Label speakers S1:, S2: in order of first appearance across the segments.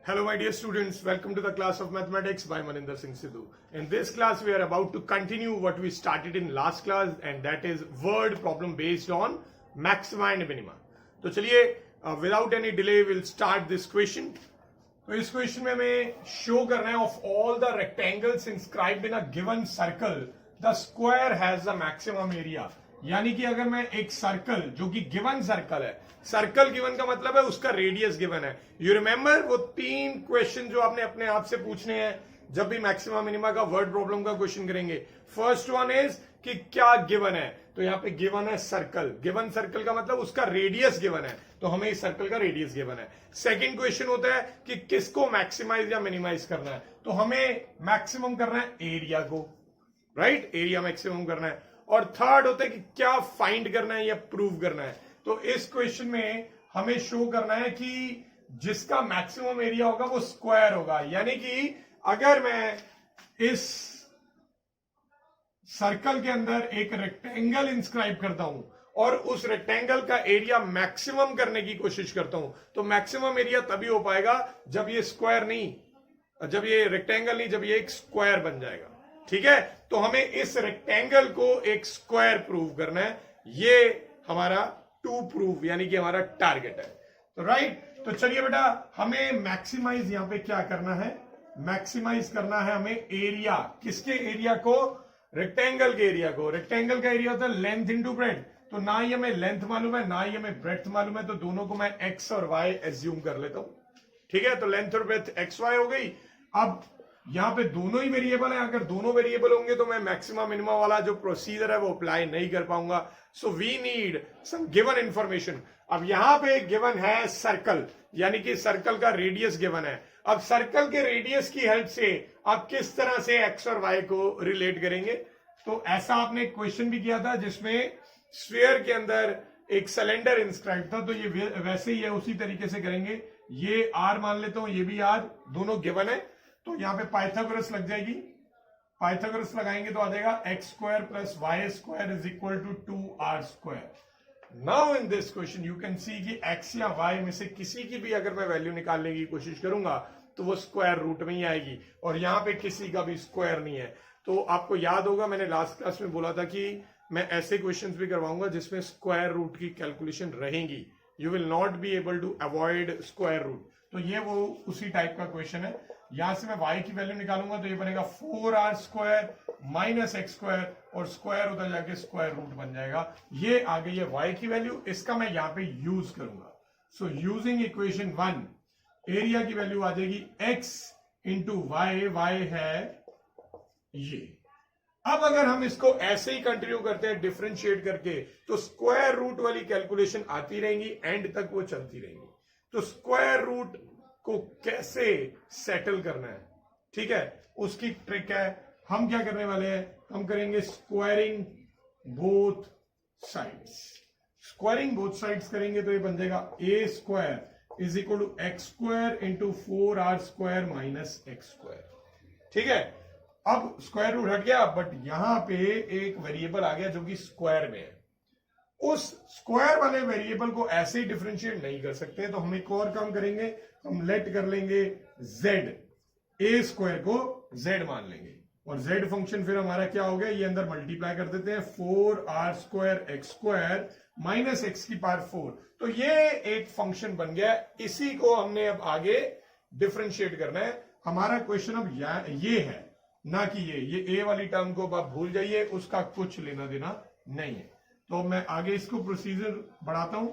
S1: Hello my dear students, welcome to the class of mathematics by Maninder Singh Sidhu. In this class we are about to continue what we started in last class and that is word problem based on maxima and minima. तो चलिए without any delay we'll start this question. तो इस question में हमें show करना है of all the rectangles inscribed in a given circle the square has the maximum area. यानी कि अगर मैं एक सर्कल जो कि गिवन सर्कल है, सर्कल गिवन का मतलब है उसका रेडियस गिवन है. यू रिमेंबर वो तीन क्वेश्चन जो आपने अपने आप से पूछने हैं जब भी मैक्सिमा मिनिमा का वर्ड प्रॉब्लम का क्वेश्चन करेंगे. फर्स्ट वन इज कि क्या गिवन है, तो यहाँ पे गिवन है सर्कल. गिवन सर्कल का मतलब उसका रेडियस गिवन है, तो हमें इस सर्कल का रेडियस गिवन है. सेकंड क्वेश्चन होता है कि किसको मैक्सिमाइज या मिनिमाइज करना है, तो हमें मैक्सिमम करना है एरिया को, राइट, एरिया मैक्सिमम करना है. और थर्ड होता है कि क्या फाइंड करना है या प्रूव करना है. तो इस क्वेश्चन में हमें शो करना है कि जिसका मैक्सिमम एरिया होगा वो स्क्वायर होगा. यानी कि अगर मैं इस सर्कल के अंदर एक रेक्टेंगल इंस्क्राइब करता हूं और उस रेक्टेंगल का एरिया मैक्सिमम करने की कोशिश करता हूं, तो मैक्सिमम एरिया तभी हो पाएगा जब ये स्क्वायर नहीं, जब ये रेक्टेंगल नहीं, जब ये एक स्क्वायर बन जाएगा. ठीक है, तो हमें इस रेक्टेंगल को एक स्क्वायर प्रूव करना है. ये हमारा टू प्रूव यानी कि हमारा टारगेट है. तो राइट, तो चलिए बेटा हमें मैक्सिमाइज यहां पे क्या करना है, मैक्सिमाइज करना है हमें एरिया. किसके एरिया को, रेक्टेंगल के एरिया को. रेक्टेंगल का एरिया होता है लेंथ इंटू ब्रेड्थ. तो ना ही हमें लेंथ मालूम है ना ही हमें ब्रेड्थ मालूम है, तो दोनों को मैं एक्स और वाई एज्यूम कर लेता हूं. ठीक है, तो लेंथ और ब्रेड्थ एक्स वाई हो गई. अब यहां पे दोनों ही वेरिएबल है, अगर दोनों वेरिएबल होंगे तो मैं मैक्सिमम मिनिमा वाला जो प्रोसीजर है वो अप्लाई नहीं कर पाऊंगा. So we need some given information. अब यहां पे गिवन है सर्कल, यानी कि सर्कल का रेडियस गिवन है. अब सर्कल के रेडियस की हेल्प से आप किस तरह से एक्स और वाई को रिलेट करेंगे, तो ऐसा आपने क्वेश्चन भी किया था जिसमें स्फीयर के अंदर एक सिलेंडर इंस्क्राइब था, तो ये वैसे ही है, उसी तरीके से करेंगे. ये आर मान लेता हूं, ये भी आर, दोनों गिवन है. तो यहां पे पाइथागोरस लग जाएगी. पाइथागोरस लगाएंगे तो आ जाएगा x square plus y square is equal to 2r square. Now in this question you can see कि एक्स या वाई में से किसी की भी अगर मैं वैल्यू निकालने की कोशिश करूंगा तो वो स्क्वायर रूट में ही आएगी, और यहां पे किसी का भी स्क्वायर नहीं है. तो आपको याद होगा मैंने लास्ट क्लास में बोला था कि मैं ऐसे क्वेश्चंस भी करवाऊंगा जिसमें स्क्वायर रूट की कैलकुलेशन रहेंगी. You will not be able to avoid square root. तो ये वो उसी टाइप का क्वेश्चन है. यहां से मैं y की वैल्यू निकालूंगा तो ये बनेगा 4r square minus x square, और स्क्वायर उधर जाके स्क्वायर रूट बन जाएगा. ये आ गई है y की वैल्यू, इसका मैं यहां पे यूज करूंगा. सो यूजिंग इक्वेशन 1 एरिया की वैल्यू आ जाएगी x इंटू वाई है ये. अब अगर हम इसको ऐसे ही कंटिन्यू करते हैं डिफरेंशिएट करके, तो स्क्वायर रूट वाली कैलकुलेशन आती रहेंगी, एंड तक वो चलती रहेंगी. तो स्क्वायर रूट को कैसे सेटल करना है, ठीक है, उसकी ट्रिक है. हम क्या करने वाले हैं, हम करेंगे squaring both sides. Squaring both sides करेंगे तो ये बन जाएगा a square is equal to x square into 4r square minus x square. ठीक है, अब स्क्वायर रूट हट गया, बट यहां पे एक वेरिएबल आ गया जो कि स्क्वायर में है. उस स्क्वायर वाले वेरिएबल को ऐसे ही डिफरेंशिएट नहीं कर सकते, तो हम एक और काम करेंगे, हम लेट कर लेंगे z, ए स्क्वायर को z मान लेंगे, और z फंक्शन फिर हमारा क्या हो गया, ये अंदर मल्टीप्लाई कर देते हैं 4r square x square minus x की पावर 4. तो ये एक फंक्शन बन गया. इसी को हमने अब आगे डिफरेंशिएट करना है. हमारा क्वेश्चन अब ये है, ना कि ये ए वाली टर्म को आप भूल जाइए, उसका कुछ लेना देना नहीं है. तो मैं आगे इसको प्रोसीजर बढ़ाता हूं.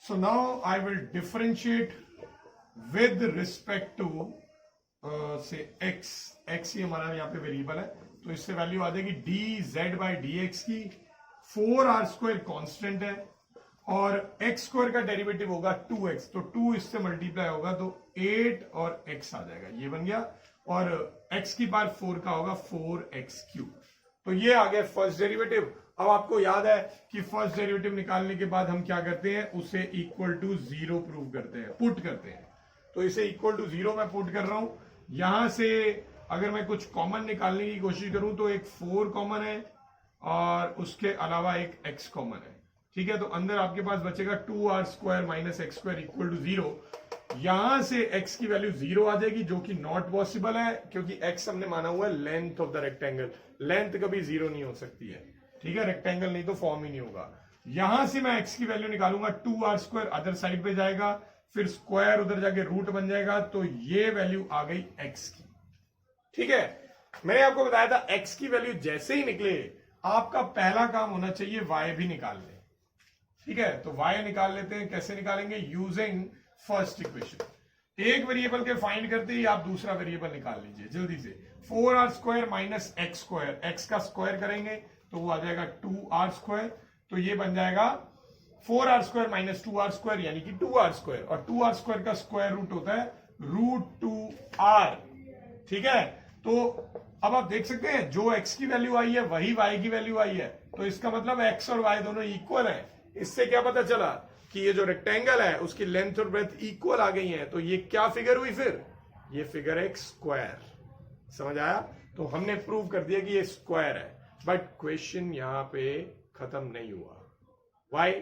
S1: So now I will differentiate with respect to say x. X ही हमारा यहाँ पे वेरिएबल है, तो इससे वैल्यू आ जाएगी D Z by d x की. 4r स्क्वायर कॉन्स्टेंट है, और एक्स स्क्वायर का डेरिवेटिव होगा 2x, तो 2 इससे मल्टीप्लाई होगा तो 8 और x आ जाएगा, ये बन गया. और x की पावर 4 का होगा 4x क्यूब. तो ये आ गया फर्स्ट डेरिवेटिव. अब आपको याद है कि फर्स्ट डेरिवेटिव निकालने के बाद हम क्या करते हैं, उसे इक्वल टू 0 प्रूव करते हैं, पुट करते हैं. तो इसे इक्वल टू 0 मैं पुट कर रहा हूं. यहां से अगर मैं कुछ कॉमन निकालने की कोशिश करूं तो एक 4 कॉमन है और उसके अलावा एक x कॉमन है. ठीक है, तो अंदर आपके पास बचेगा 2r² minus x square equal to 0। यहां से x की वैल्यू 0 आ जाएगी, जो कि नॉट पॉसिबल है क्योंकि x हमने माना हुआ है length of the rectangle. Length कभी 0 नहीं हो सकती है, ठीक है, रेक्टेंगल नहीं तो फॉर्म ही नहीं होगा। यहां से मैं x की वैल्यू निकालूंगा, 2r² अदर साइड पे जाएगा, फिर स्क्वायर उधर जाके रूट बन जाएगा, तो ये वैल्यू आ गई x की। ठीक है, मैंने आपको बताया था x की वैल्यू जैसे ही निकले आपका पहला काम होना चाहिए y भी निकाल ले। ठीक है, तो y निकाल लेते हैं। कैसे निकालेंगे? Using first equation. एक वेरिएबल के फाइंड करते ही आप दूसरा वेरिएबल निकाल लीजिए जल्दी से। 4r² minus x square, x का स्क्वायर करेंगे तो वो आ जाएगा 2r²। तो ये बन जाएगा 4r² माइनस 2r² यानी कि 2r², और 2r² का स्क्वायर रूट होता है √2r। ठीक है, तो अब आप देख सकते हैं जो x की वैल्यू आई है वही y की वैल्यू आई है, तो इसका मतलब x और y दोनों इक्वल है। इससे क्या पता चला कि ये जो रेक्टेंगल है उसकी लेंथ और ब्रेथ इक्वल आ गई है, तो ये क्या फिगर हुई? फिर ये फिगर एक स्क्वायर। समझ आया? तो हमने प्रूव कर दिया कि ये स्क्वायर है। बट क्वेश्चन यहां पे खत्म नहीं हुआ। व्हाई?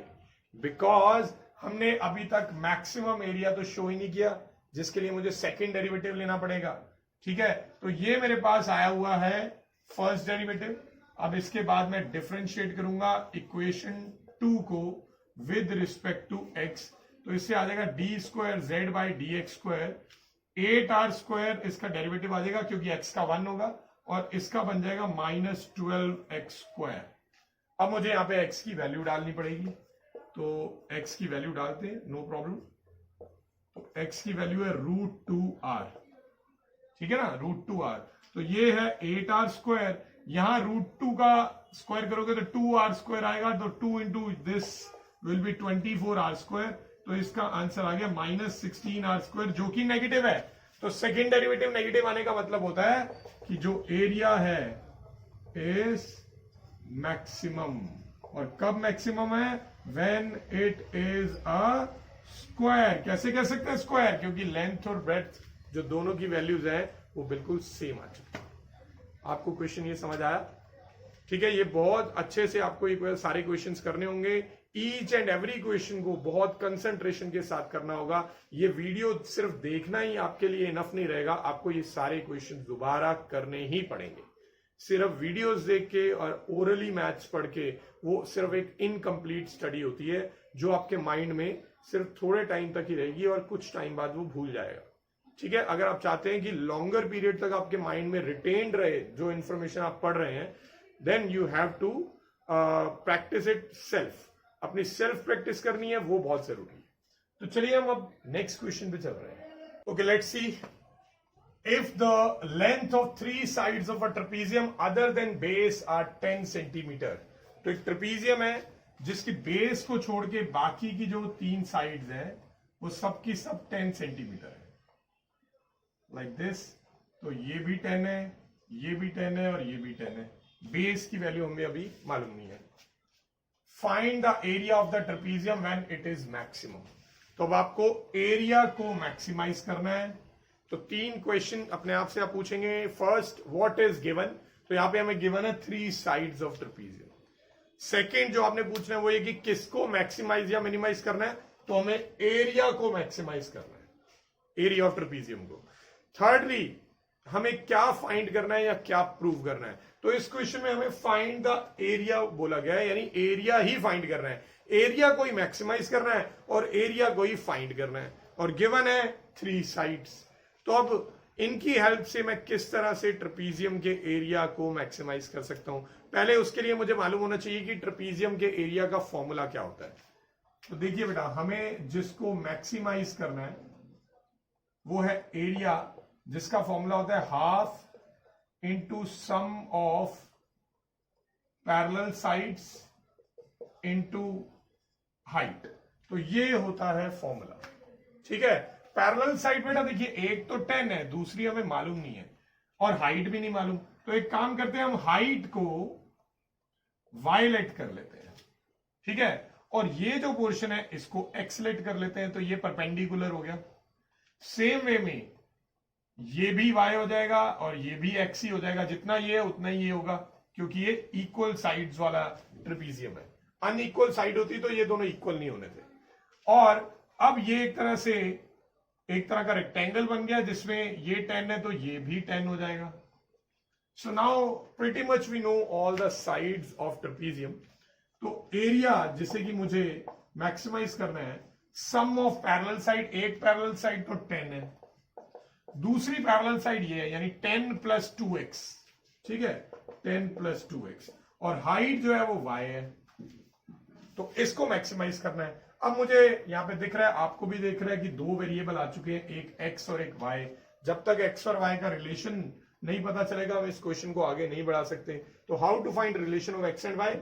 S1: बिकॉज हमने अभी तक मैक्सिमम एरिया तो शो ही नहीं किया, जिसके लिए मुझे सेकेंड डेरिवेटिव लेना पड़ेगा। ठीक है, तो ये मेरे पास आया हुआ है फर्स्ट डेरिवेटिव। अब इसके बाद मैं डिफरेंशिएट करूंगा इक्वेशन 2 को विद रिस्पेक्ट टू x, तो इससे आ जाएगा d² z by dx²। 8r² इसका डेरिवेटिव आ जाएगा क्योंकि x का 1 होगा, और इसका बन जाएगा -12x²। अब मुझे यहां पे x की वैल्यू डालनी पड़ेगी, तो x की वैल्यू डालते हैं, नो प्रॉब्लम। तो x की वैल्यू है √2r, ठीक है ना, √2r। तो ये है 8r²। यहां √2 का स्क्वायर करोगे तो 2r² आएगा, तो 2 into this will be 24r²। तो इसका आंसर आ गया -16r², जो कि नेगेटिव है। तो सेकेंड डेरिवेटिव नेगेटिव आने का मतलब होता है कि जो एरिया है इज मैक्सिमम। और कब मैक्सिमम है? When it is a square. कैसे कह सकते हैं स्क्वायर? क्योंकि लेंथ और ब्रेड्थ जो दोनों की वैल्यूज है वो बिल्कुल सेम आ चुकी है। आपको क्वेश्चन ये समझ आया? ठीक है, ये बहुत अच्छे से आपको ये सारे क्वेश्चंस करने होंगे। ईच एंड एवरी क्वेश्चन को बहुत कंसंट्रेशन के साथ करना होगा। ये वीडियो सिर्फ देखना ही आपके लिए इनफ नहीं रहेगा, आपको ये सारे क्वेश्चन दोबारा करने ही पड़ेंगे। सिर्फ वीडियोस देख के और ओरली मैथ्स पढ़ के वो सिर्फ एक इनकम्प्लीट स्टडी होती है, जो आपके माइंड में सिर्फ थोड़े टाइम तक ही रहेगी और कुछ टाइम बाद वो भूल जाएगा। ठीक है, अगर आप चाहते हैं कि लॉन्गर पीरियड तक आपके माइंड में रिटेन्ड रहे जो इंफॉर्मेशन आप पढ़ रहे हैं, then you have to practice itself. अपनी सेल्फ प्रैक्टिस करनी है, वो बहुत जरूरी है। तो चलिए हम अब नेक्स्ट क्वेश्चन पे चल रहे हैं। Okay, let's see. If the length of 3 sides of a trapezium other than base are 10 centimetre. तो एक ट्रेपीजियम है जिसकी बेस को छोड़ के बाकी की जो 3 साइड्स हैं वो सबकी सब 10 सेंटीमीटर है, लाइक दिस। तो ये भी 10 है, ये भी 10 है और ये भी 10 है। बेस की वैल्यू हमें अभी मालूम नहीं है। Find the area of the trapezium when it is maximum. तो अब आपको एरिया को मैक्सिमाइज करना है। तो 3 क्वेश्चन अपने आप से आप पूछेंगे। First, what is given? तो यहां पे हमें गिवन है 3 साइड्स ऑफ ट्रेपीजियम। सेकेंड जो आपने पूछना है वो ये कि किसको मैक्सिमाइज या मिनिमाइज करना है? तो हमें एरिया को मैक्सिमाइज करना है, एरिया ऑफ ट्रेपीजियम को। थर्डली, हमें क्या फाइंड करना है या क्या प्रूव करना है? तो इस क्वेश्चन में हमें फाइंड द एरिया बोला गया है, यानी एरिया ही फाइंड करना है। एरिया को ही मैक्सिमाइज करना है और एरिया को ही फाइंड करना है, और गिवन है 3 साइड्स। तो अब इनकी हेल्प से मैं किस तरह से ट्रेपीजियम के एरिया को मैक्सिमाइज कर सकता हूं? पहले उसके लिए मुझे मालूम होना चाहिए कि ट्रेपीजियम के एरिया का फॉर्मूला क्या होता है। तो देखिए बेटा, हमें जिसको मैक्सिमाइज करना है वो है एरिया, जिसका फॉर्मूला होता है half into sum of parallel sides into height. तो ये होता है फॉर्मूला। ठीक है, पैरेलल साइड बेटा देखिए, एक तो 10 है, दूसरी हमें मालूम नहीं है, और हाइट भी नहीं मालूम। तो एक काम करते हैं, हम हाइट को वायलेट कर लेते हैं। ठीक है, और ये जो पोर्शन है इसको एक्सलेट कर लेते हैं, तो ये परपेंडिकुलर हो गया। सेम वे में ये भी y हो जाएगा और ये भी x ही हो जाएगा। जितना ये है उतना ही ये होगा, क्योंकि ये इक्वल साइड्स वाला ट्रेपीजियम है। अनइक्वल साइड होती तो ये दोनों इक्वल नहीं होने थे। और अब ये एक तरह का रेक्टेंगल बन गया जिसमें ये 10 है तो ये भी 10 हो जाएगा। So now pretty much we know all the sides of trapezium. तो एरिया जिसे कि मुझे मैक्सिमाइज करना है, सम ऑफ पैरेलल साइड, एक पैरेलल साइड तो 10 है, दूसरी पैरेलल साइड ये है यानी 10 प्लस 2x, ठीक है, 10 प्लस 2x, और हाइट जो है वो y है, तो इसको मैक्सिमाइज करना है। अब मुझे यहां पे दिख रहा है, आपको भी दिख रहा है कि दो वेरिएबल आ चुके हैं, एक x और एक y। जब तक x और y का रिलेशन नहीं पता चलेगा हम इस क्वेश्चन को आगे नहीं बढ़ा सकते। तो how to find relation of x and y,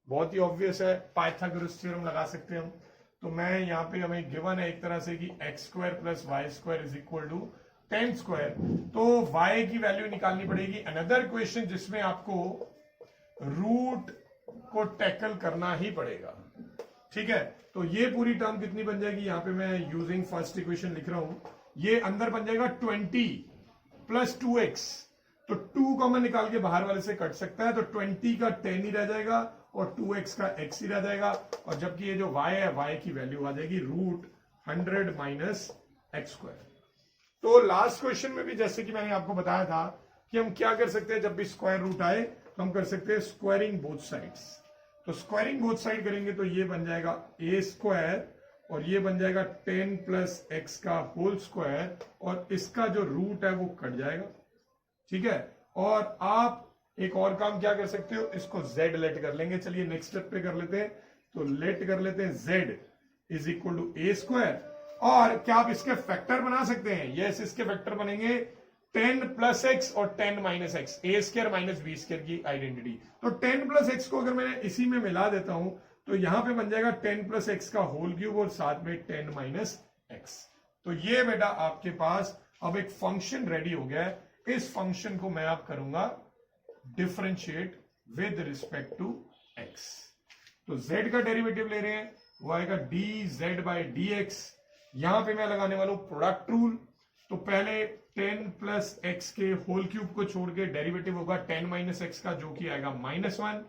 S1: बहुत ही ऑब्वियस है, पाइथागोरस थ्योरम लगा सकते हैं हम। तो मैं यहाँ पे हमें गिवन है एक तरह से कि x square plus y square is equal to 10 square, तो y की वैल्यू निकालनी पड़ेगी। अनदर क्वेश्चन जिसमें आपको रूट को टैकल करना ही पड़ेगा, ठीक है। तो ये पूरी टर्म कितनी बन जाएगी, यहाँ पे मैं यूजिंग फर्स्ट इक्वेशन लिख रहा हूं, ये अंदर बन जाएगा 20 प्लस 2x, तो 2 कॉमन निकाल के बाहर वाले से कट सकता है, तो 20 का 10 ही रह जाएगा और 2x का x ही रह जाएगा, और जबकि ये जो y है y की वैल्यू आ जाएगी रूट 100 माइनस एक्स स्क्वायर। तो लास्ट क्वेश्चन में भी जैसे कि मैंने आपको बताया था कि हम क्या कर सकते हैं, जब भी स्क्वायर रूट आए तो हम कर सकते हैं स्क्वायरिंग बोथ साइड्स। तो स्क्वायरिंग बोथ साइड करेंगे तो ये बन जाएगा a स्क्वायर और ये बन जाएगा 10 प्लस एक्स का होल स्क्वायर, और इसका जो रूट है वो कट जाएगा, ठीक है। और आप एक और काम क्या कर सकते हो, इसको z लेट कर लेंगे। चलिए नेक्स्ट स्टेप पे कर लेते हैं, तो लेट कर लेते हैं z is equal to A square, और क्या आप इसके फैक्टर बना सकते हैं, यस, इसके फैक्टर बनेंगे 10 प्लस एक्स और 10 माइनस एक्स, ए स्क्वायर माइनस बी स्क्वायर की आइडेंटिटी। तो 10 प्लस एक्स को अगर मैं इसी में मिला देता हूं तो यहां पे बन जाएगा 10 प्लस एक्स का होल क्यूब और साथ में 10 माइनस एक्स। तो ये बेटा आपके पास अब एक फंक्शन रेडी हो गया है। इस फंक्शन को मैं आप करूंगा differentiate with respect to x। तो z का डेरिवेटिव ले रहे हैं, वो आएगा dz बाई dx। यहां पे मैं लगाने वाला हूं प्रोडक्ट रूल। तो पहले 10 प्लस एक्स के होल क्यूब को छोड़ के डेरिवेटिव होगा 10 माइनस एक्स का, जो कि आएगा -1,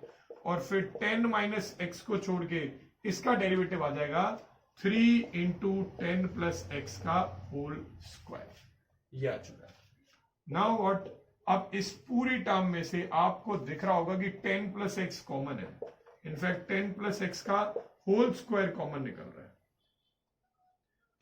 S1: और फिर 10 माइनस एक्स को छोड़ के इसका डेरिवेटिव आ जाएगा 3 इंटू 10 प्लस एक्स का होल स्क्वायर। ये आ चुका है। नाउ व्हाट, अब इस पूरी टर्म में से आपको दिख रहा होगा कि 10 प्लस एक्स कॉमन है, इनफैक्ट 10 प्लस एक्स का होल स्क्वायर कॉमन निकल रहा है,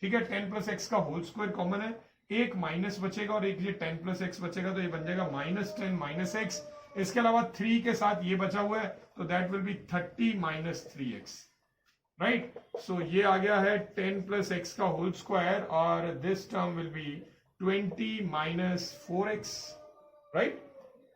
S1: ठीक है। 10 प्लस एक्स का होल स्क्वायर कॉमन है, एक माइनस बचेगा और एक ये 10 प्लस एक्स बचेगा, तो ये बन जाएगा -10 माइनस एक्स। इसके अलावा 3 के साथ ये बचा हुआ है, तो that will be 30 minus 3x, right. So ये आ गया है 10 प्लस एक्स का होल स्क्वायर, और this term will be 20 minus 4x, right.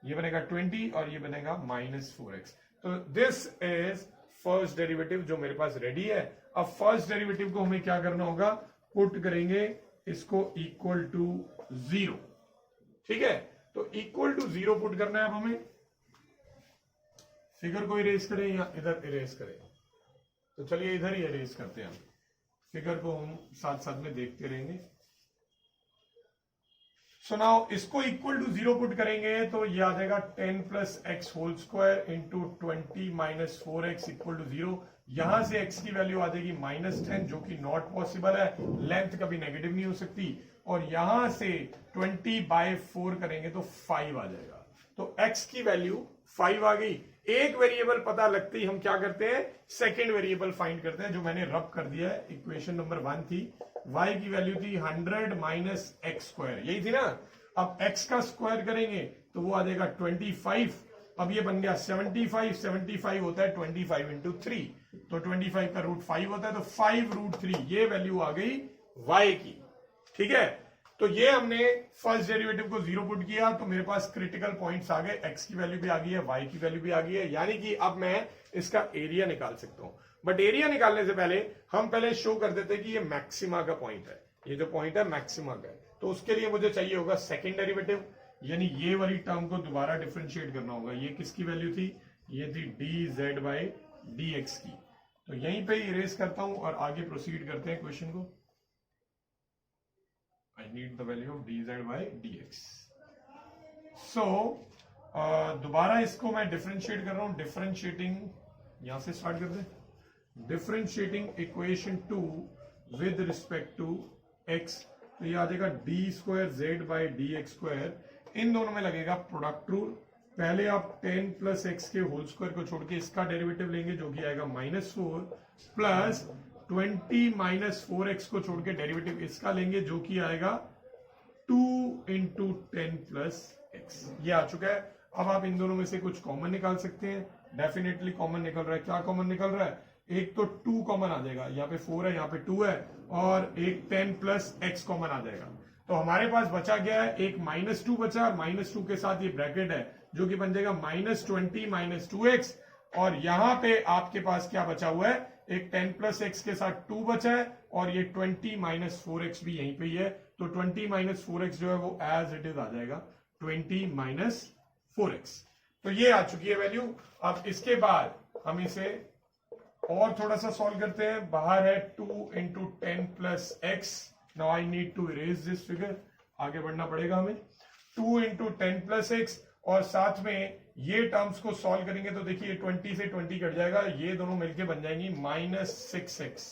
S1: ये बनेगा 20 और ये बनेगा -4x। तो दिस इज फर्स्ट डेरिवेटिव जो मेरे पास रेडी है। अब फर्स्ट डेरिवेटिव को हमें क्या करना होगा, पुट करेंगे इसको इक्वल टू 0, ठीक है। तो इक्वल टू 0 पुट करना है अब हमें। फिगर को इरेज करें या इधर इरेज करें, तो चलिए इधर ही इरेज करते हैं हम, फिगर को हम साथ साथ में देखते रहेंगे। सो नाउ इसको इक्वल टू 0 पुट करेंगे तो ये आ जाएगा 10 plus x whole square into 20 minus 4x equal to 0। यहां से x की वैल्यू आ जाएगी -10, जो कि नॉट पॉसिबल है, लेंथ कभी नेगेटिव नहीं हो सकती। और यहां से 20 बाय 4 करेंगे तो 5 आ जाएगा। तो x की वैल्यू 5 आ गई। एक वेरिएबल पता लगते ही हम क्या करते हैं, सेकेंड वेरिएबल फाइंड करते हैं, जो मैंने रब कर दिया है। इक्वेशन नंबर 1 थी, y की वैल्यू थी 100 माइनस एक्स स्क्वायर, यही थी ना। अब x का स्क्वायर करेंगे तो वो आ जाएगा 25। अब ये बन गया 75, 75 होता है 25 इंटू 3, तो 25 का रूट 5 होता है, तो 5 रूट 3 ये वैल्यू आ गई y की, ठीक है। तो ये हमने फर्स्ट डेरिवेटिव को 0 पुट किया, तो मेरे पास क्रिटिकल पॉइंट्स आ गए, x की वैल्यू भी आ गई है, y की वैल्यू भी आ गई है, यानी कि अब मैं इसका एरिया निकाल सकता हूं। बट एरिया निकालने से पहले हम पहले शो कर देते हैं कि ये मैक्सिमा का पॉइंट है, ये जो पॉइंट है मैक्सिमा का है। तो उसके लिए मुझे चाहिए होगा सेकेंड डेरिवेटिव, यानी ये वाली टर्म को दोबारा डिफरेंशिएट करना होगा। ये किसकी वैल्यू थी, ये थी dz बाई dx की। तो यहीं पे इरेज करता हूं और आगे प्रोसीड करते हैं क्वेश्चन को। I need the value of dz by dx. So दोबारा इसको मैं डिफरेंशिएट कर रहा हूं, डिफरेंशिएटिंग यहां से स्टार्ट कर दे। Differentiating equation 2 with respect to x, तो ये आ जाएगा d square z by d x square. इन दोनों में लगेगा प्रोडक्ट रूल। पहले आप 10 प्लस एक्स के होल स्क्वायर को छोड़ के इसका डेरिवेटिव लेंगे जो कि आएगा -4 प्लस 20 माइनस 4x को छोड़ के डेरिवेटिव इसका लेंगे जो कि आएगा 2 इंटू 10 प्लस एक्स। ये आ चुका है। अब आप इन दोनों में से कुछ कॉमन निकाल सकते हैं। डेफिनेटली कॉमन निकल रहा है। क्या कॉमन निकल रहा है? एक तो 2 कॉमन आ जाएगा, यहाँ पे 4 है, यहाँ पे 2 है, और एक 10 प्लस एक्स कॉमन आ जाएगा। तो हमारे पास बचा गया है एक -2 बचा, और -2 के साथ ये ब्रैकेट है जो कि बन जाएगा -20 माइनस 2x, और यहां पे आपके पास क्या बचा हुआ है? एक 10 प्लस एक्स के साथ 2 बचा है, और ये 20 माइनस 4x भी यहीं पे ही है। तो 20 माइनस 4x जो है वो एज इट इज आ जाएगा 20 माइनस 4x। तो ये आ चुकी है वैल्यू। अब इसके बाद हम इसे और थोड़ा सा सॉल्व करते हैं। बाहर है 2 into 10 plus x. Now I need to erase this figure. आगे बढ़ना पड़ेगा हमें। 2 इंटू 10 प्लस एक्स, और साथ में ये टर्म्स को सॉल्व करेंगे तो देखिए 20 से 20 कट जाएगा, ये दोनों मिलके बन जाएंगी -6x।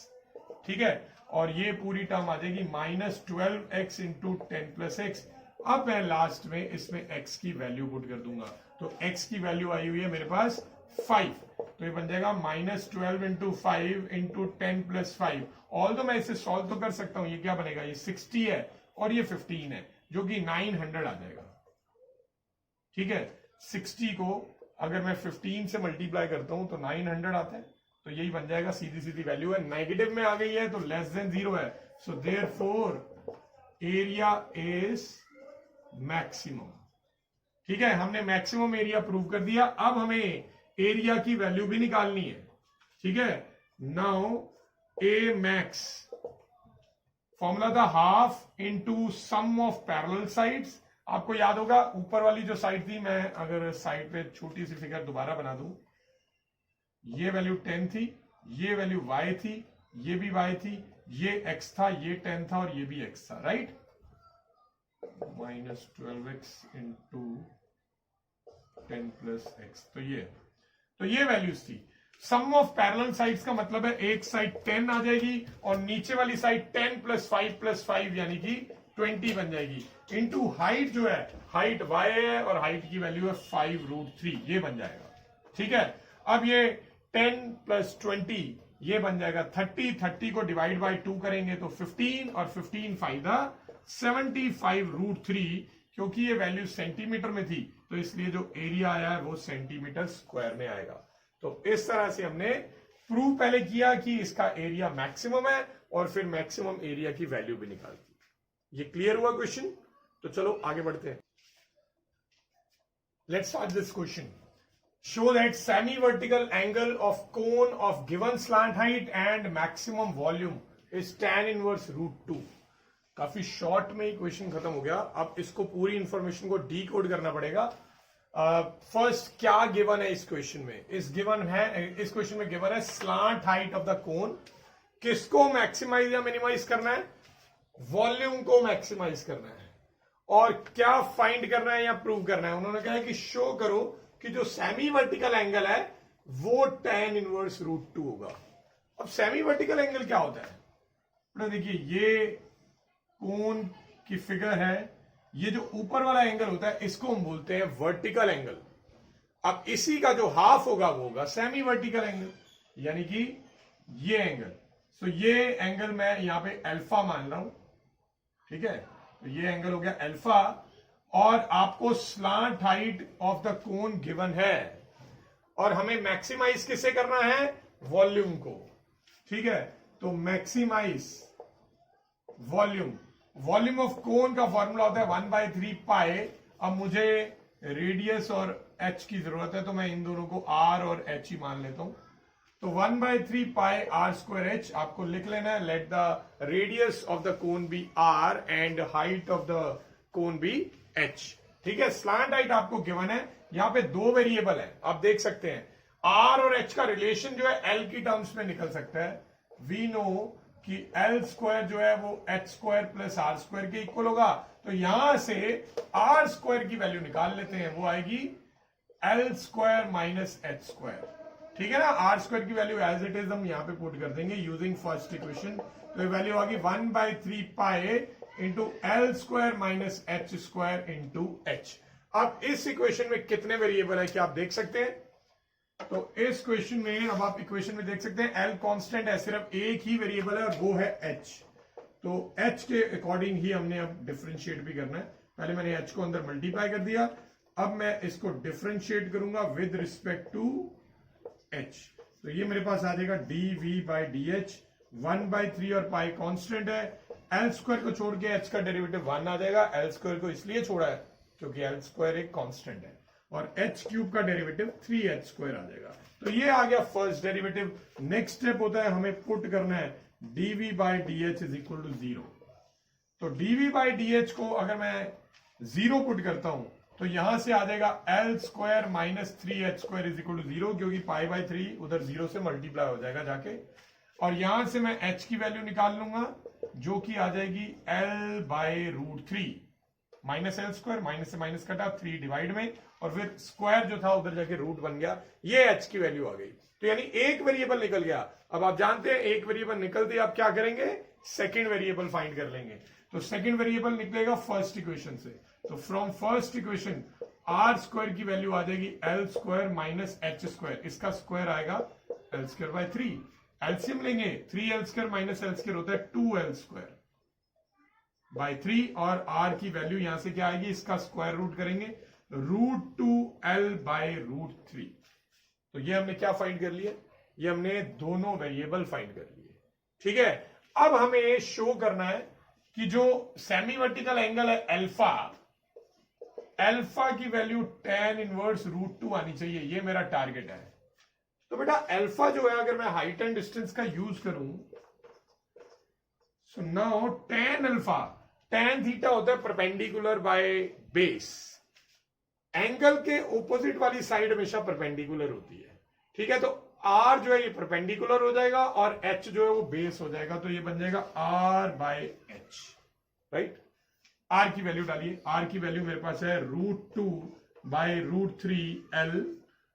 S1: ठीक है, और ये पूरी टर्म आ जाएगी -12x इंटू 10 प्लस एक्स। अब मैं लास्ट में इसमें x की वैल्यू पुट कर दूंगा। तो x की वैल्यू आई हुई है मेरे पास 5, तो ये बन जाएगा -12 इंटू 5 इंटू 10 प्लस 5। ऑल तो मैं इसे सॉल्व तो कर सकता हूं। ये क्या बनेगा? ये 60 है और ये 15 है, जो कि 900 आ जाएगा। ठीक है, 60 को अगर मैं 15 से मल्टीप्लाई करता हूं तो 900 आता है। तो यही बन जाएगा, सीधी सीधी वैल्यू है। नेगेटिव में आ गई है तो लेस देन 0 है। So therefore area is maximum. ठीक है, हमने मैक्सिमम एरिया प्रूव कर दिया। अब हमें एरिया की वैल्यू भी निकालनी है। ठीक है, नाउ ए मैक्स फॉर्मूला था half into sum of parallel sides. आपको याद होगा ऊपर वाली जो साइड थी, मैं अगर साइड पे छोटी सी फिगर दोबारा बना दूं, ये वैल्यू 10 थी, ये वैल्यू y थी, ये भी y थी, ये x था, ये 10 था और ये भी x था, right? -12x into 10 plus x. तो ये वैल्यूज थी। सम ऑफ पैरेलल साइड्स का मतलब है एक साइड 10 आ जाएगी और नीचे वाली साइड 10 प्लस 5 यानी कि 20 बन जाएगी। इनटू हाइट जो है, हाइट y है और हाइट की वैल्यू है 5√3, ये बन जाएगा। ठीक है, अब ये 10 प्लस 20 ये बन जाएगा 30 को डिवाइड बाय 2 करेंगे तो 15, और 15 फायदा 75√3। क्योंकि ये वैल्यू सेंटीमीटर में थी तो इसलिए जो एरिया आया है वो सेंटीमीटर स्क्वायर में आएगा। तो इस तरह से हमने प्रूव पहले किया कि इसका एरिया मैक्सिमम है, और फिर मैक्सिमम एरिया की वैल्यू भी निकाल दी। ये क्लियर हुआ क्वेश्चन? तो चलो आगे बढ़ते हैं। Let's start this question. Show that semi vertical angle of cone of given slant height and maximum volume is tan inverse √2। काफी शॉर्ट में ही क्वेश्चन खत्म हो गया। अब इसको पूरी इंफॉर्मेशन को डी कोड करना पड़ेगा। फर्स्ट क्या गिवन है इस क्वेश्चन में? इस क्वेश्चन में गिवन है स्लांट हाइट ऑफ द कोन। किसको मैक्सिमाइज या मिनिमाइज करना है? वॉल्यूम को मैक्सिमाइज करना है। और क्या फाइंड करना है या प्रूव करना है? उन्होंने कहा है कि शो करो कि जो सेमी वर्टिकल एंगल है वो tan इनवर्स √2 होगा। अब सेमी वर्टिकल एंगल क्या होता है? देखिए, ये कोन की फिगर है। ये जो ऊपर वाला एंगल होता है इसको हम बोलते हैं वर्टिकल एंगल। अब इसी का जो हाफ होगा वो होगा सेमी वर्टिकल एंगल, यानी कि ये एंगल। सो ये एंगल मैं यहां पे अल्फा मान रहा हूं। ठीक है, तो ये एंगल हो गया अल्फा, और आपको slant height of the cone given है, और हमें मैक्सिमाइज किसे करना है? वॉल्यूम को। ठीक है, तो मैक्सिमाइज वॉल्यूम ऑफ कोन का फॉर्मूला होता है 1/3 पाई। अब मुझे रेडियस और h की जरूरत है तो मैं इन दोनों को r और h ही मान लेता हूं। तो 1/3 पाई r²h आपको लिख लेना है। Let the radius of the cone be r and height of the cone be h। ठीक है, स्लैंट हाइट आपको गिवन है। यहां पे दो वेरिएबल है, आप देख सकते हैं। r और h का रिलेशन जो है l की टर्म्स में निकल सकता है। वी नो कि L² जो है वो h² प्लस r² के इक्वल होगा। तो यहां से r² की वैल्यू निकाल लेते हैं, वो आएगी L² माइनस h²। ठीक है ना। आर स्क्वायर की वैल्यू एज इट इज हम यहाँ पे पुट कर देंगे यूजिंग फर्स्ट इक्वेशन। तो ये वैल्यू आ गई 1/3 pi into L square minus h square into H. अब इस इक्वेशन में कितने वेरिएबल है क्या आप देख सकते हैं? तो इस क्वेश्चन में अब आप इक्वेशन में देख सकते हैं एल कांस्टेंट है, सिर्फ एक ही वेरिएबल है और वो है एच। तो एच के अकॉर्डिंग ही हमने अब डिफरेंशिएट भी करना है। पहले मैंने एच को अंदर मल्टीप्लाई कर दिया, अब मैं इसको डिफरेंशिएट करूंगा विद रिस्पेक्ट टू एच। तो ये मेरे पास आ जाएगा d v by d h, 1/3 और पाई कांस्टेंट है। एल स्क्वायर को छोड़ के एच का डेरिवेटिव 1 आ जाएगा। एल स्क्वायर को इसलिए छोड़ा है क्योंकि एल स्क्वायर एक कांस्टेंट है, और एच क्यूब का डेरिवेटिव 3h स्क्वायर आ जाएगा। तो ये आ गया फर्स्ट डेरिवेटिव। नेक्स्ट स्टेप होता है हमें पुट करना है dv by d h is equal to 0। तो dv बाई डी एच को अगर मैं 0 पुट करता हूं तो यहां से आ जाएगा l square minus 3h square is equal to 0, क्योंकि π/3 उधर 0 से मल्टीप्लाई हो जाएगा जाके। और यहां से मैं h की वैल्यू निकाल लूंगा जो कि आ जाएगी l/√3 minus L square, minus से माइनस कटा 3 डिवाइड में, और फिर स्क्वायर जो था उधर जाके रूट बन गया। ये h की वैल्यू आ गई। तो यानी एक वेरिएबल निकल गया। अब आप जानते हैं एक वेरिएबल निकलते आप क्या करेंगे, सेकंड वेरिएबल फाइंड कर लेंगे। तो सेकंड वेरिएबल निकलेगा फर्स्ट इक्वेशन से। तो from first equation r square की वैल्यू आ जाएगी l square minus h square, इसका स्क्वायर आएगा एल स्क्वायर बाय 3। एलसीएम लेंगे 3l square minus L square होता है 2l स्क्वायर बाय 3, और आर की वैल्यू यहां से क्या आएगी, इसका स्क्वायर रूट करेंगे √2l/√3। तो ये हमने क्या फाइंड कर लिया, ये हमने दोनों वेरिएबल फाइंड कर लिए। ठीक है, अब हमें शो करना है कि जो सेमी वर्टिकल एंगल है अल्फा, अल्फा की वैल्यू tan इनवर्स √2 आनी चाहिए। ये मेरा टारगेट है। तो बेटा अल्फा जो है अगर मैं हाइट एंड डिस्टेंस का यूज करूं, so now tan alpha, tan theta होता है परपेंडिकुलर बाय बेस। एंगल के ऑपोजिट वाली साइड हमेशा परपेंडिकुलर होती है। ठीक है, तो आर जो है ये परपेंडिकुलर हो जाएगा और एच जो है वो बेस हो जाएगा। तो ये बन जाएगा r/h, राइट। आर की वैल्यू डालिए। आर की वैल्यू मेरे पास है √2/√3l,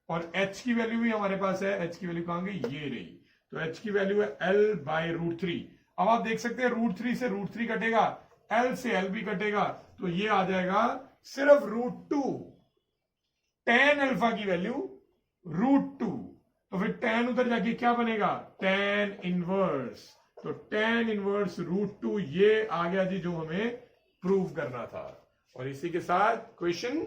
S1: और एच की वैल्यू भी हमारे पास है। एच की वैल्यू कहां गई, ये रही। तो एच की वैल्यू है l/√3। अब आप देख सकते हैं √3 से √3 कटेगा, l से l भी कटेगा, तो ये आ जाएगा सिर्फ √2। tan अल्फा की वैल्यू √2, तो फिर tan उधर जाके क्या बनेगा, tan इनवर्स। तो tan इनवर्स √2 ये आ गया जी जो हमें प्रूव करना था। और इसी के साथ क्वेश्चन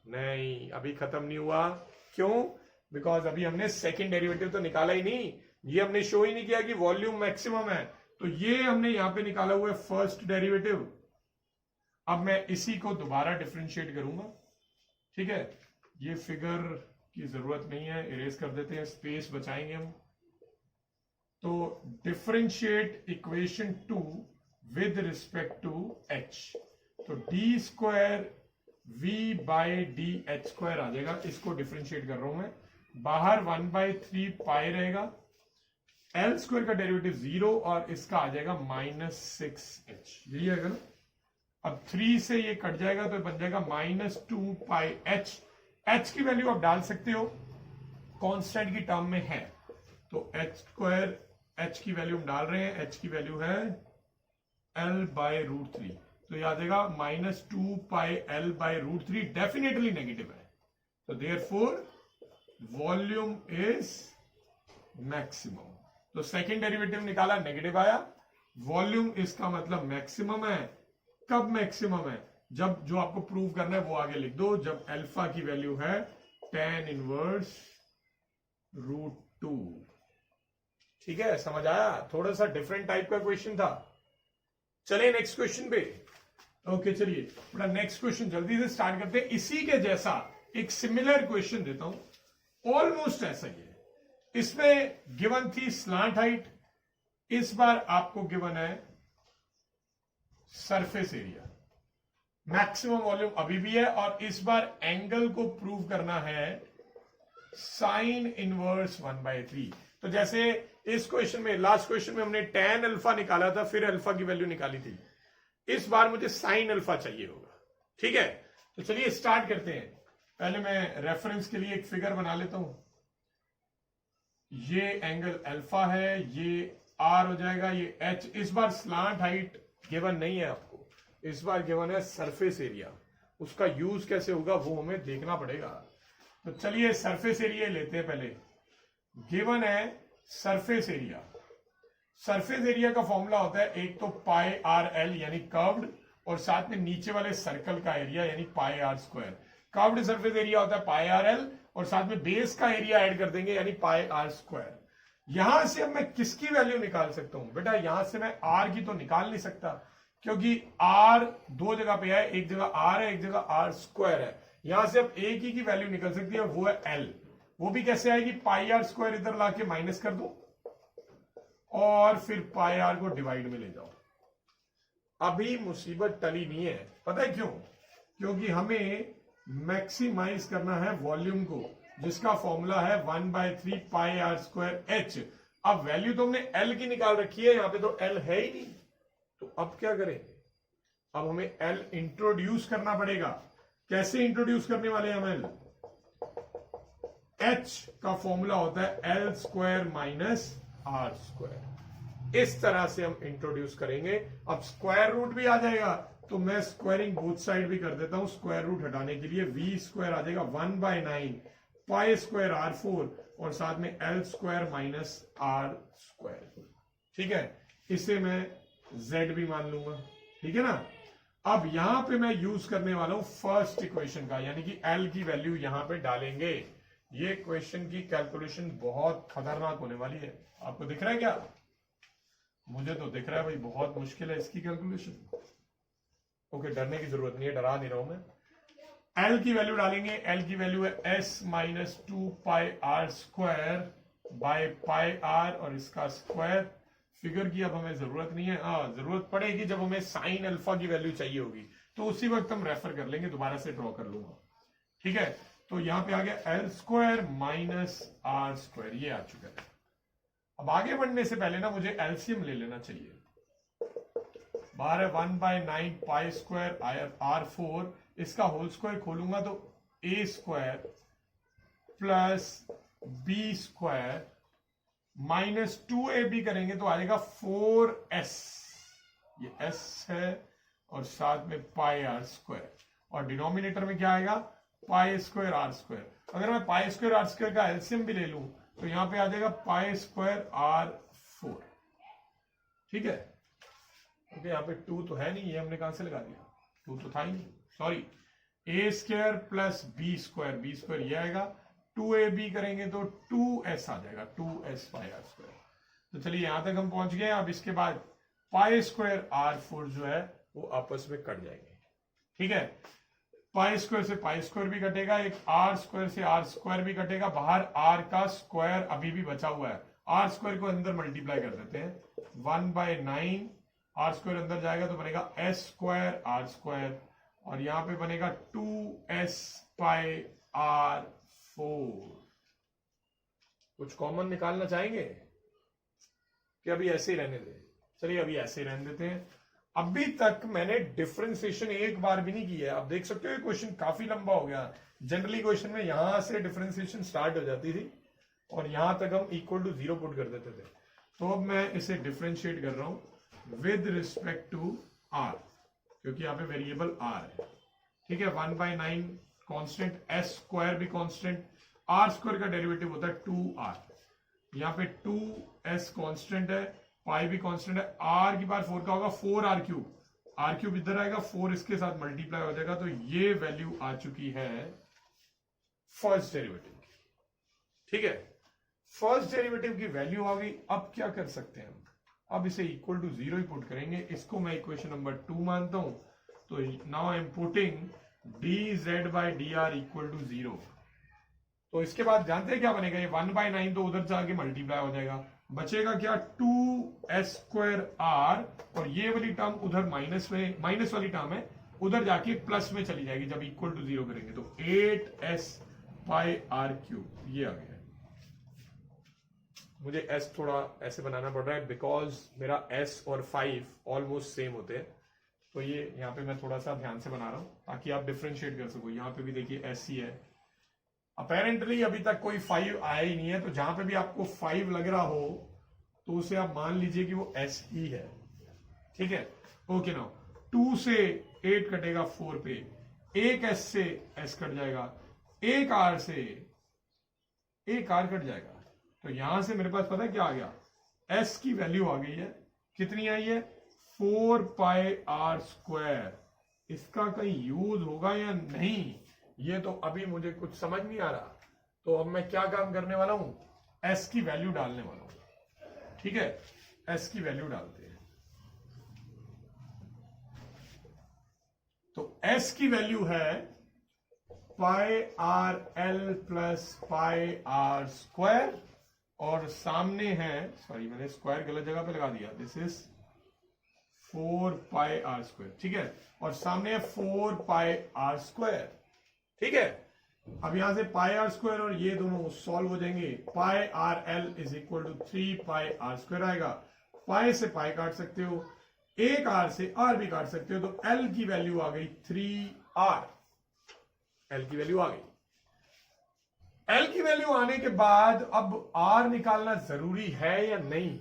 S1: नहीं अभी खत्म नहीं हुआ। क्यों? बिकॉज अभी हमने सेकंड डेरिवेटिव तो निकाला ही नहीं, ये हमने शो ही नहीं किया कि वॉल्यूम मैक्सिमम है। तो ये हमने यहां पे निकाला हुआ है फर्स्ट डेरिवेटिव। अब मैं इसी को दोबारा डिफरेंशिएट करूंगा। ठीक है, ये फिगर की जरूरत नहीं है, इरेज कर देते हैं, स्पेस बचाएंगे हम। तो differentiate equation 2 with respect to h। तो d square v by d h square आ जाएगा। इसको डिफरेंशिएट कर रहा हूं मैं, बाहर 1/3 पाई रहेगा, एल स्क्वायर का डेरिवेटिव 0 और इसका आ जाएगा -6h। यही आएगा ना। अब 3 से ये कट जाएगा तो बन जाएगा -2πh। h की वैल्यू आप डाल सकते हो, कांस्टेंट की टर्म में है। तो h स्क्वायर, h की वैल्यू हम डाल रहे हैं, h की वैल्यू है l/√3। तो ये आ जाएगा -2πl/√3, डेफिनेटली नेगेटिव है। तो देयरफॉर वॉल्यूम इज मैक्सिमम। तो सेकंड डेरिवेटिव निकाला, नेगेटिव आया। वॉल्यूम इसका मतलब मैक्सिमम है। कब मैक्सिमम है? जब जो आपको प्रूव करना है वो आगे लिख दो, जब अल्फा की वैल्यू है tan इनवर्स √2। ठीक है, समझ आया? थोड़ा सा डिफरेंट टाइप का क्वेश्चन था। चलिए नेक्स्ट क्वेश्चन पे। ओके चलिए बड़ा नेक्स्ट क्वेश्चन जल्दी से स्टार्ट करते हैं। इसी के जैसा एक सिमिलर क्वेश्चन देता हूं, ऑलमोस्ट ऐसा ही है। इसमें गिवन थी स्लांट हाइट, इस बार आपको गिवन है सरफेस एरिया। मैक्सिमम वॉल्यूम अभी भी है, और इस बार एंगल को प्रूव करना है साइन इनवर्स 1/3। तो जैसे इस क्वेश्चन में, लास्ट क्वेश्चन में हमने tan अल्फा निकाला था, फिर अल्फा की वैल्यू निकाली थी। इस बार मुझे साइन अल्फा चाहिए होगा। ठीक है, तो चलिए स्टार्ट करते हैं। पहले मैं रेफरेंस के लिए एक फिगर बना लेता हूं। ये एंगल अल्फा है, ये आर हो जाएगा, ये एच। इस बार स्लांट हाइट गिवन नहीं है आपको, इस बार गिवन है सरफेस एरिया। उसका यूज कैसे होगा वो हमें देखना पड़ेगा। तो चलिए सरफेस एरिया लेते हैं पहले। गिवन है सरफेस एरिया। सरफेस एरिया का फॉर्मूला होता है एक तो पाई आर एल यानी कर्व्ड, और साथ में नीचे वाले सर्कल का एरिया यानी pi r square. Curved surface area होता है पाई आर एल, और साथ में बेस का एरिया ऐड कर देंगे यानी पाई आर स्क्वायर। यहां से अब मैं किसकी वैल्यू निकाल सकता हूं? बेटा यहां से मैं आर की तो निकाल नहीं सकता, क्योंकि आर दो जगह पे है, एक जगह आर है, एक जगह आर स्क्वायर है। यहां से अब एक ही की वैल्यू निकल सकती है, वो है एल। वो भी कैसे आएगी? पाई आर स्क्वायर इधर लाके माइनस कर दो और फिर पाई आर को डिवाइड में ले जाओ। अभी मुसीबत टली नहीं है, पता है क्यों? क्योंकि हमें मैक्सिमाइज करना है वॉल्यूम को, जिसका फॉर्मूला है 1/3 पाई आर स्क्वायर एच। अब वैल्यू तो हमने एल की निकाल रखी है, यहां पे तो एल है ही नहीं, तो अब क्या करें? अब हमें एल इंट्रोड्यूस करना पड़ेगा। कैसे इंट्रोड्यूस करने वाले हैं हम एल? एच का फॉर्मूला होता है l square minus r square. इस तरह से हम इंट्रोड्यूस करेंगे। अब स्क्वायर रूट भी आ जाएगा, तो मैं स्क्वायरिंग बोथ साइड भी कर देता हूं। स्क्वायर रूट हटाने के लिए वी स्क्वायर आ जाएगा 1/9 पाई स्क्वायर आर 4, और साथ में l square minus r square. ठीक है, इसे मैं z भी मान लूंगा। ठीक है ना? अब यहां पे मैं यूज करने वाला हूं फर्स्ट इक्वेशन का, यानी कि l की वैल्यू यहां पे डालेंगे। ये क्वेश्चन की कैलकुलेशन बहुत खतरनाक होने वाली है। आपको दिख रहा है क्या? मुझे तो दिख रहा है भाई, बहुत मुश्किल है इसकी कैलकुलेशन। ओके, डरने की जरूरत नहीं है, डरा नहीं रहा हूं मैं। एल की वैल्यू डालेंगे। एल की वैल्यू है s minus 2 pi r square by pi r, और इसका स्क्वायर। फिगर की अब हमें जरूरत नहीं है, जरूरत पड़ेगी जब हमें साइन अल्फा की वैल्यू चाहिए होगी, तो उसी वक्त हम रेफर कर लेंगे, दोबारा से ड्रॉ कर लूंगा। ठीक है, तो यहां पे आ गया l square minus r square, ये आ चुका है। अब आगे बढ़ने से पहले ना मुझे एलसीएम ले लेना चाहिए। बाहर है 1/9 पाई स्क्वायर आर 4, इसका होल स्क्वायर खोलूंगा तो a square plus b square minus 2ab करेंगे तो आ जाएगा 4s। ये s है, और साथ में पाई आर स्क्वायर, और डिनोमिनेटर में क्या आएगा? Pi square r square. अगर मैं पाई स्क्वायर आर स्क्वायर का एलसीएम भी ले लूं तो यहां पे आ जाएगा पाई स्क्वायर आर 4। ठीक है, ओके, यहाँ पे 2 तो है नहीं, ये हमने कहां से लगा दिया? 2 तो था ही नहीं, सॉरी। ए स्क्वायर प्लस बी स्क्वायर ये आएगा। 2ab करेंगे तो 2s आ जाएगा, 2s पाई आर स्क्वायर। तो चलिए यहां तक हम पहुंच गए। अब इसके बाद पाई स्क्वायर आर 4 जो है वो आपस में कट जाएंगे। ठीक है, पाई स्क्वायर से पाई स्क्वायर भी कटेगा, एक आर स्क्वायर से आर स्क्वायर भी कटेगा। बाहर आर का स्क्वायर अभी भी बचा हुआ है, आर स्क्वायर को अंदर मल्टीप्लाई कर देते हैं। 1/9 आर स्क्वायर अंदर जाएगा तो बनेगा एस स्क्वायर आर स्क्वायर, और यहां पे बनेगा 2s पाई आर 4। कुछ कॉमन निकालना चाहेंगे कि अभी ऐसे ही रहने दें? चलिए अभी ऐसे ही रहने देते हैं। अभी तक मैंने डिफरेंशिएशन एक बार भी नहीं किया है। आप देख सकते हो ये क्वेश्चन काफी लंबा हो गया। जनरली क्वेश्चन में यहां से डिफरेंशिएशन स्टार्ट हो जाती थी और यहां तक हम इक्वल टू 0 पुट कर देते थे। तो अब मैं इसे डिफरेंशिएट कर रहा हूं विद रिस्पेक्ट टू आर, क्योंकि यहां पे वेरिएबल आर है। ठीक है, 1/9 कांस्टेंट, एस स्क्वायर भी कांस्टेंट, आर स्क्वायर का डेरिवेटिव होता है 2r। यहाँ पे 2s कांस्टेंट है, पाई भी कांस्टेंट है। आर की बार 4 का होगा 4r क्यूब, आर क्यूब इधर आएगा, 4 इसके साथ मल्टीप्लाई हो जाएगा। तो ये वैल्यू आ चुकी है फर्स्ट डेरिवेटिव की। ठीक है, फर्स्ट डेरिवेटिव की वैल्यू आ गई। अब क्या कर सकते हैं हम? अब इसे इक्वल टू 0 ही पुट करेंगे। इसको मैं इक्वेशन नंबर 2 मानता हूं। तो now I am putting dz/dr equal to 0। तो इसके बाद जानते हैं क्या बनेगा? ये 1/9 तो उधर जाके मल्टीप्लाई हो जाएगा, बचेगा क्या? 2s स्क्वायर आर, और ये वाली टर्म उधर माइनस में, माइनस वाली टर्म है उधर जाके प्लस में चली जाएगी जब इक्वल टू 0 करेंगे। तो 8s पाई आर क्यूब ये आ गया। मुझे s थोड़ा ऐसे बनाना पड़ रहा है बिकॉज मेरा s और 5 ऑलमोस्ट सेम होते हैं। तो ये यहाँ पे मैं थोड़ा सा ध्यान से बना रहा हूं ताकि आप डिफरेंशिएट कर सको। यहाँ पे भी देखिए s ही है, अपेरेंटली अभी तक कोई 5 आया ही नहीं है, तो जहां पे भी आपको 5 लग रहा हो तो उसे आप मान लीजिए कि वो एस ही है। ठीक है, ओके नाउ 2 से 8 कटेगा 4 पे, एक एस से एस कट जाएगा, एक आर से एक आर कट जाएगा। तो यहां से मेरे पास पता है क्या आ गया, एस की वैल्यू आ गई है, कितनी आई है 4 पाई आर स्क्वायर। इसका कहीं यूज होगा या नहीं ये तो अभी मुझे कुछ समझ नहीं आ रहा। तो अब मैं क्या काम करने वाला हूं, एस की वैल्यू डालने वाला हूं। ठीक है, एस की वैल्यू डालते हैं। तो एस की वैल्यू है pi r l plus pi r square, और सामने है, सॉरी मैंने स्क्वायर गलत जगह पे लगा दिया, this is 4 pi r square. ठीक है, और सामने है 4 पाई आर स्क्वायर। ठीक है, अब यहां से पाई आर स्क्वायर और ये दोनों सॉल्व हो जाएंगे। Pi r l is equal to 3 pi r square आएगा। पाई से पाई काट सकते हो, एक आर से आर भी काट सकते हो, तो एल की वैल्यू आ गई 3r। एल की वैल्यू आ गई। एल की वैल्यू आने के बाद अब आर निकालना जरूरी है या नहीं,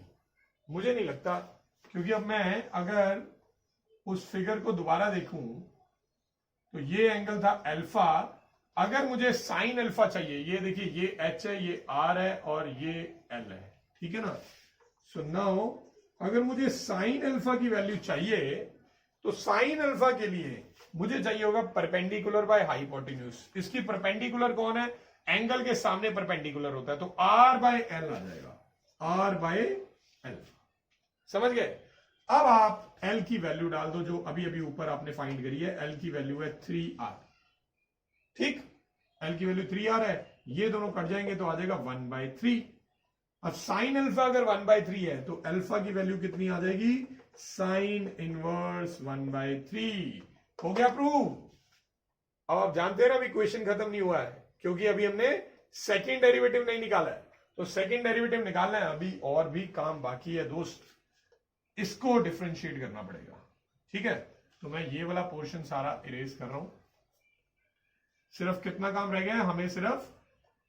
S1: मुझे नहीं लगता, क्योंकि अब मैं अगर उस फिगर को दोबारा देखूं तो ये एंगल था अल्फा। अगर मुझे साइन अल्फा चाहिए, ये देखिए ये एच है, ये आर है और ये एल है। ठीक है ना। सो नाउ अगर मुझे साइन अल्फा की वैल्यू चाहिए तो साइन अल्फा के लिए मुझे चाहिए होगा परपेंडिकुलर बाय हाइपोटेन्यूज। इसकी परपेंडिकुलर कौन है, एंगल के सामने परपेंडिकुलर होता है, तो आर बाय एल आ जाएगा, आर बाय एल। समझ गए। अब आप एल की वैल्यू डाल दो जो अभी अभी ऊपर आपने फाइंड करी है। एल की वैल्यू है 3r। ठीक, एल की वैल्यू 3r है, ये दोनों कट जाएंगे तो आ जाएगा 1/3। अब साइन अल्फा अगर 1/3 है तो अल्फा की वैल्यू कितनी आ जाएगी, साइन इनवर्स 1/3। हो गया प्रूव। अब आप जानते हैं ना अभी क्वेश्चन खत्म नहीं हुआ है, क्योंकि अभी हमने सेकेंड डेरिवेटिव नहीं निकाला है। तो सेकेंड डेरिवेटिव निकालना है, अभी और भी काम बाकी है दोस्त, इसको डिफरेंशिएट करना पड़ेगा। ठीक है, तो मैं ये वाला पोर्शन सारा इरेज कर रहा हूं। सिर्फ कितना काम रह गया है, हमें सिर्फ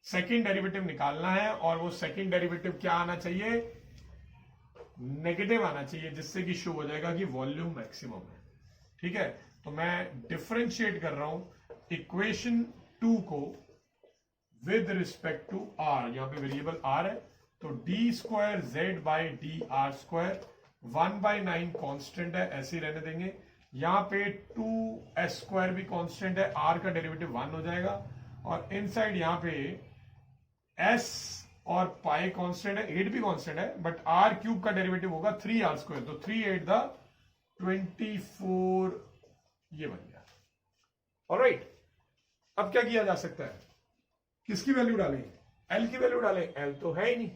S1: सेकेंड डेरिवेटिव निकालना है, और वो सेकेंड डेरिवेटिव क्या आना चाहिए, नेगेटिव आना चाहिए, जिससे कि शो हो जाएगा कि वॉल्यूम मैक्सिमम है। ठीक है, तो मैं डिफरेंशिएट कर रहा हूं इक्वेशन 2 को विद रिस्पेक्ट टू आर। यहां पे वेरिएबल आर है, तो d square z by D R square, 1/9 constant है, ऐसे ही रहने देंगे। यहां पे 2s स्क्वायर भी कांस्टेंट है, r का डेरिवेटिव 1 हो जाएगा, और इनसाइड यहां पे s और पाई कांस्टेंट है, 8 भी कांस्टेंट है, बट r क्यूब का डेरिवेटिव होगा 3r स्क्वायर, तो 3 8 द 24 ये बन गया। ऑलराइट, अब क्या किया जा सकता है, किसकी वैल्यू डालें, l की वैल्यू डालें, l तो है ही नहीं।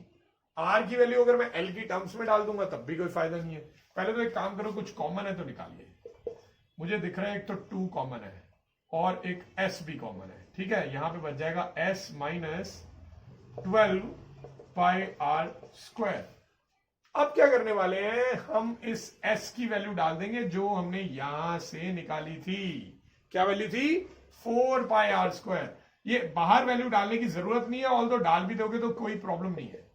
S1: r की वैल्यू अगर मैं l की टर्म्स में डाल दूंगा तब भी कोई फायदा नहीं है। पहले तो एक काम करो, कुछ कॉमन है तो निकालिए। मुझे दिख रहा है एक तो 2 कॉमन है और एक s भी कॉमन है। ठीक है, यहां पे बच जाएगा s माइनस 12 पाई r स्क्वायर। अब क्या करने वाले हैं, हम इस s की वैल्यू डाल देंगे जो हमने यहां से निकाली थी। क्या वैल्यू थी, 4 पाई r स्क्वायर। ये बाहर वैल्यू डालने की जरूरत नहीं है, ऑल तो डाल भी दोगे तो कोई प्रॉब्लम नहीं है,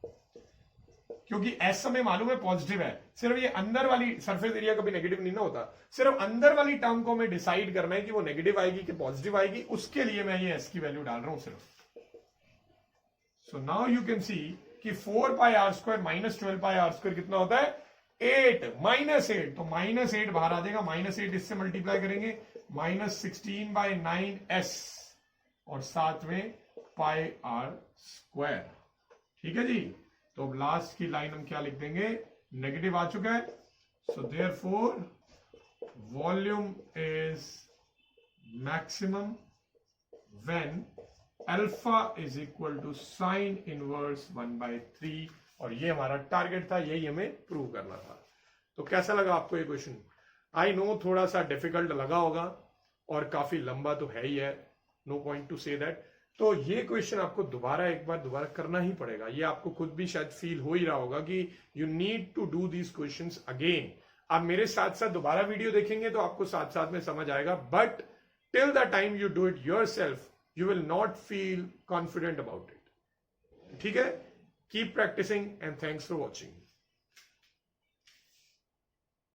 S1: क्योंकि एस हमें मालूम है पॉजिटिव है। सिर्फ ये अंदर वाली सरफेस एरिया कभी नेगेटिव नहीं ना होता, सिर्फ अंदर वाली टर्म को हमें डिसाइड करना है कि वो नेगेटिव आएगी कि पॉजिटिव आएगी, उसके लिए मैं ये एस की वैल्यू डाल रहा हूं सिर्फ। So now you can see कि 4 pi r square minus 12 pi r square कितना होता है, 8 -8, तो -8 बाहर आ जाएगा, -8 इससे मल्टीप्लाई करेंगे, -16/9s और साथ में पाई आर स्क्वायर। ठीक है जी, तो अब लास्ट की लाइन हम क्या लिख देंगे, नेगेटिव आ चुका है, so therefore volume is maximum when alpha is equal to sine inverse 1/3, और ये हमारा टारगेट था, यही हमें प्रूव करना था। तो कैसा लगा आपको ये क्वेश्चन, आई नो थोड़ा सा डिफिकल्ट लगा होगा और काफी लंबा तो है ही है, no point to say that. तो ये क्वेश्चन आपको एक बार दोबारा करना ही पड़ेगा। ये आपको खुद भी शायद फील हो ही रहा होगा कि you need to do these questions again. आप मेरे साथ साथ दोबारा वीडियो देखेंगे तो आपको साथ साथ में समझ आएगा, but till the time you do it yourself, you will not feel confident about it. ठीक है? Keep practicing and thanks for watching.